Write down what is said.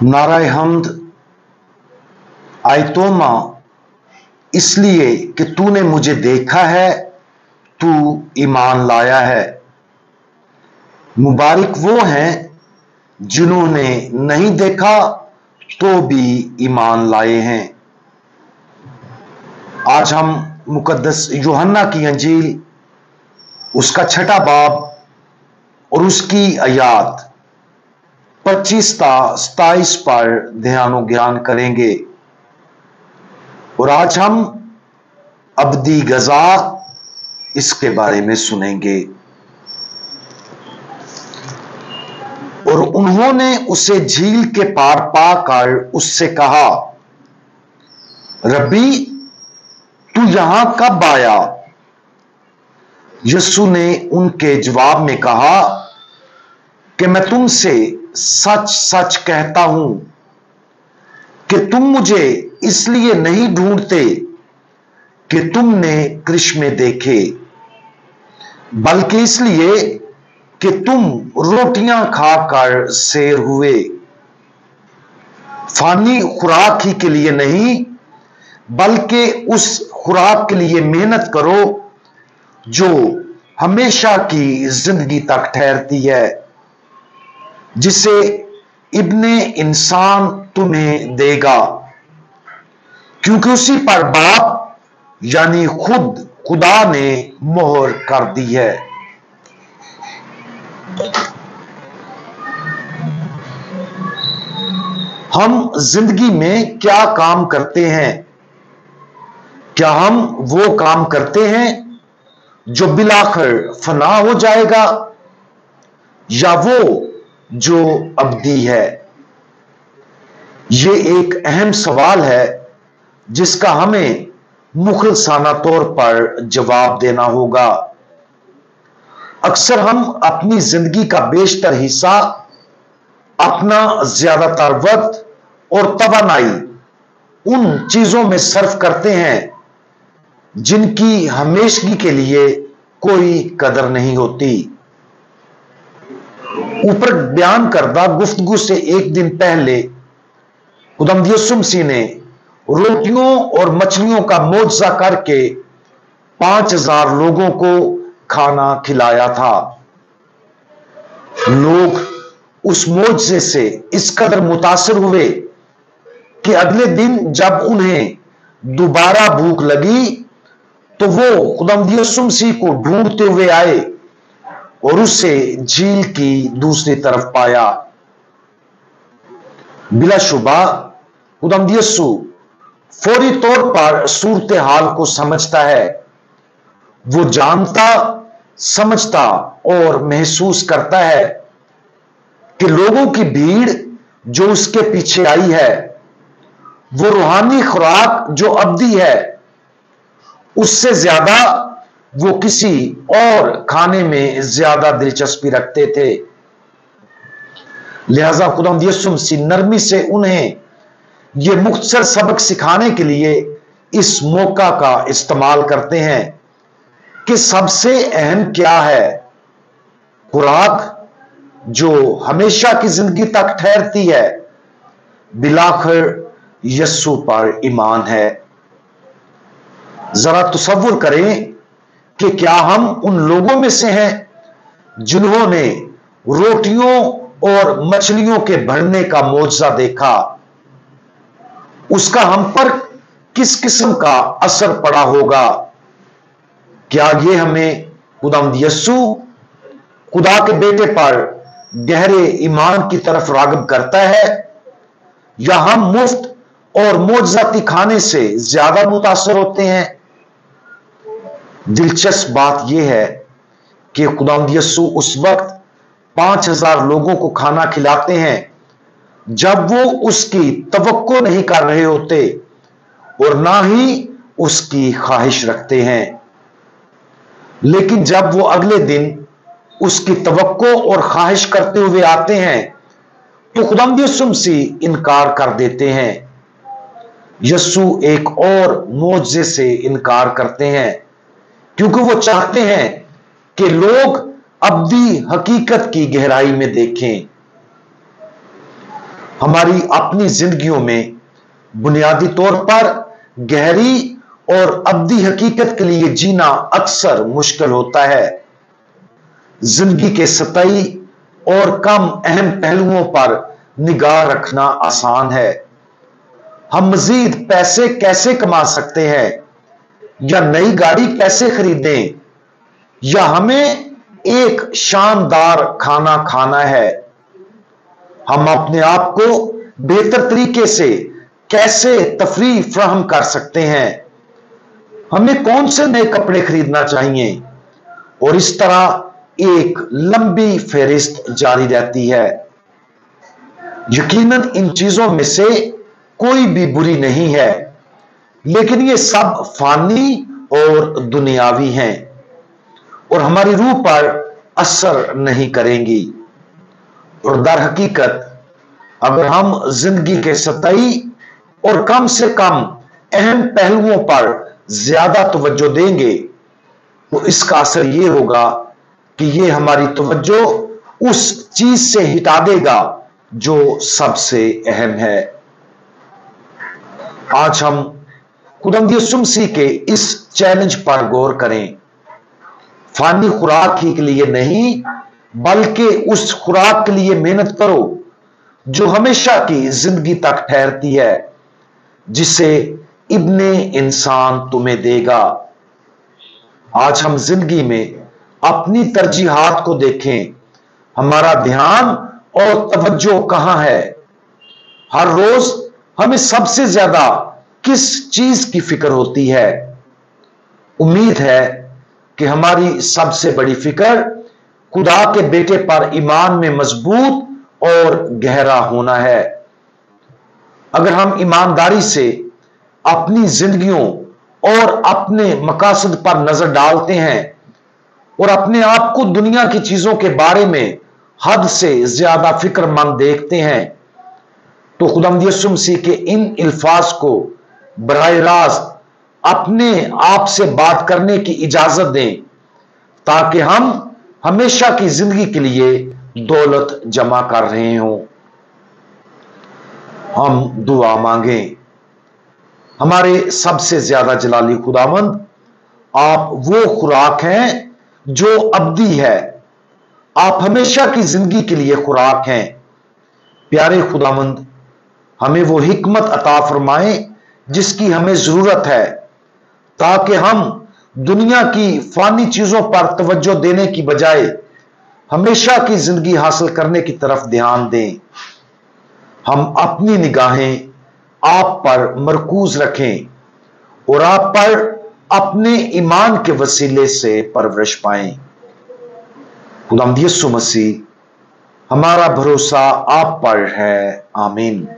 नाराए हमद आए तोमा इसलिए कि तूने मुझे देखा है, तू ईमान लाया है। मुबारक वो हैं जिन्होंने नहीं देखा तो भी ईमान लाए हैं। आज हम मुकद्दस यूहन्ना की अंजील उसका 6 बाब और उसकी आयात 25 ता 27 पर ध्यान ज्ञान करेंगे। और आज हम अब्दी गजा इसके बारे में सुनेंगे। और उन्होंने उसे झील के पार पाकर उससे कहा, रब्बी तू यहां कब आया? यीशु ने उनके जवाब में कहा कि मैं तुमसे सच सच कहता हूं कि तुम मुझे इसलिए नहीं ढूंढते कि तुमने करिश्मे देखे, बल्कि इसलिए कि तुम रोटियां खाकर सैर हुए। फानी खुराक ही के लिए नहीं, बल्कि उस खुराक के लिए मेहनत करो जो हमेशा की जिंदगी तक ठहरती है, जिसे इब्ने इंसान तुम्हें देगा, क्योंकि उसी पर बाप यानी खुद खुदा ने मोहर कर दी है। हम जिंदगी में क्या काम करते हैं? क्या हम वो काम करते हैं जो बिलाखिर फना हो जाएगा, या वो जो अब्दी है? ये एक अहम सवाल है जिसका हमें मुखलसाना तौर पर जवाब देना होगा। अक्सर हम अपनी जिंदगी का बेशतर हिस्सा, अपना ज्यादातर वक्त और तवानाई उन चीजों में सर्फ करते हैं जिनकी हमेशगी के लिए कोई कदर नहीं होती। ऊपर बयान करदा गुफ्तगू से एक दिन पहले खुदावंद यीशु मसीह ने रोटियों और मछलियों का मोजज़ा करके 5000 लोगों को खाना खिलाया था। लोग उस मोजज़े से इस कदर मुतासिर हुए कि अगले दिन जब उन्हें दोबारा भूख लगी तो वो खुदावंद यीशु मसीह को ढूंढते हुए आए और उसे झील की दूसरी तरफ पाया। बिलाशुबा खुदावंद यीशु फौरी तौर पर सूरत हाल को समझता है। वो जानता, समझता और महसूस करता है कि लोगों की भीड़ जो उसके पीछे आई है, वो रूहानी खुराक जो अब्दी है, उससे ज्यादा वो किसी और खाने में ज्यादा दिलचस्पी रखते थे। लिहाजा खुदावंद यीशु मसीह नरमी से उन्हें ये मुख्तसर सबक सिखाने के लिए इस मौका का इस्तेमाल करते हैं कि सबसे अहम क्या है। खुराक जो हमेशा की जिंदगी तक ठहरती है, बिलाखिर यीशु पर ईमान है। जरा तसव्वुर करें कि क्या हम उन लोगों में से हैं जिन्होंने रोटियों और मछलियों के बढ़ने का मोजज़ा देखा। उसका हम पर किस किस्म का असर पड़ा होगा? क्या ये हमें खुदावंद यीशु, खुदा के बेटे पर गहरे ईमान की तरफ राग़िब करता है, या हम मुफ्त और मोजज़ाती खाने से ज्यादा मुतासर होते हैं? दिलचस्प बात यह है कि खुदावंद यीशु उस वक्त 5000 लोगों को खाना खिलाते हैं जब वो उसकी तवक्को नहीं कर रहे होते और ना ही उसकी ख्वाहिश रखते हैं। लेकिन जब वो अगले दिन उसकी तवक्को और ख्वाहिश करते हुए आते हैं तो खुदावंद यीशु मसीह इनकार कर देते हैं। यीशु एक और मोजज़े से इनकार करते हैं क्योंकि वो चाहते हैं कि लोग अब्दी हकीकत की गहराई में देखें। हमारी अपनी जिंदगियों में बुनियादी तौर पर गहरी और अब्दी हकीकत के लिए जीना अक्सर मुश्किल होता है। जिंदगी के सतही और कम अहम पहलुओं पर निगाह रखना आसान है। हम मजीद पैसे कैसे कमा सकते हैं, या नई गाड़ी कैसे खरीदें, या हमें एक शानदार खाना खाना है। हम अपने आप को बेहतर तरीके से कैसे तफरीह फराहम कर सकते हैं, हमें कौन से नए कपड़े खरीदना चाहिए, और इस तरह एक लंबी फहरिस्त जारी रहती है। यकीनन इन चीजों में से कोई भी बुरी नहीं है, लेकिन ये सब फानी और दुनियावी हैं और हमारी रूह पर असर नहीं करेंगी। और दर हकीकत अगर हम जिंदगी के सतही और कम से कम अहम पहलुओं पर ज्यादा तवज्जो देंगे, तो इसका असर यह होगा कि यह हमारी तवज्जो उस चीज से हटा देगा जो सबसे अहम है। आज हम खुदावंद यीशु मसीह के इस चैलेंज पर गौर करें। फानी खुराक ही के लिए नहीं, बल्कि उस खुराक के लिए मेहनत करो जो हमेशा की जिंदगी तक ठहरती है, जिसे इब्ने इंसान तुम्हें देगा। आज हम जिंदगी में अपनी तरजीहात को देखें। हमारा ध्यान और तवज्जो कहां है? हर रोज हमें सबसे ज्यादा किस चीज की फिक्र होती है? उम्मीद है कि हमारी सबसे बड़ी फिक्र खुदा के बेटे पर ईमान में मजबूत और गहरा होना है। अगर हम ईमानदारी से अपनी जिंदगियों और अपने मकासद पर नजर डालते हैं और अपने आप को दुनिया की चीजों के बारे में हद से ज्यादा फिक्रमंद देखते हैं, तो खुदावंद यीशु मसीह के इन अल्फाज को बराह रास्त अपने आप से बात करने की इजाजत दें, ताकि हम हमेशा की जिंदगी के लिए दौलत जमा कर रहे हों। हम दुआ मांगें। हमारे सबसे ज्यादा जलाली खुदावंद, आप वो खुराक हैं जो अब्दी है। आप हमेशा की जिंदगी के लिए खुराक हैं। प्यारे खुदावंद, हमें वो हिकमत अता फरमाएं जिसकी हमें जरूरत है, ताकि हम दुनिया की फानी चीजों पर तवज्जो देने की बजाय हमेशा की जिंदगी हासिल करने की तरफ ध्यान दें। हम अपनी निगाहें आप पर मरकूज रखें और आप पर अपने ईमान के वसीले से परवरिश पाएं। खुदावंद यीशु मसीह, हमारा भरोसा आप पर है। आमीन।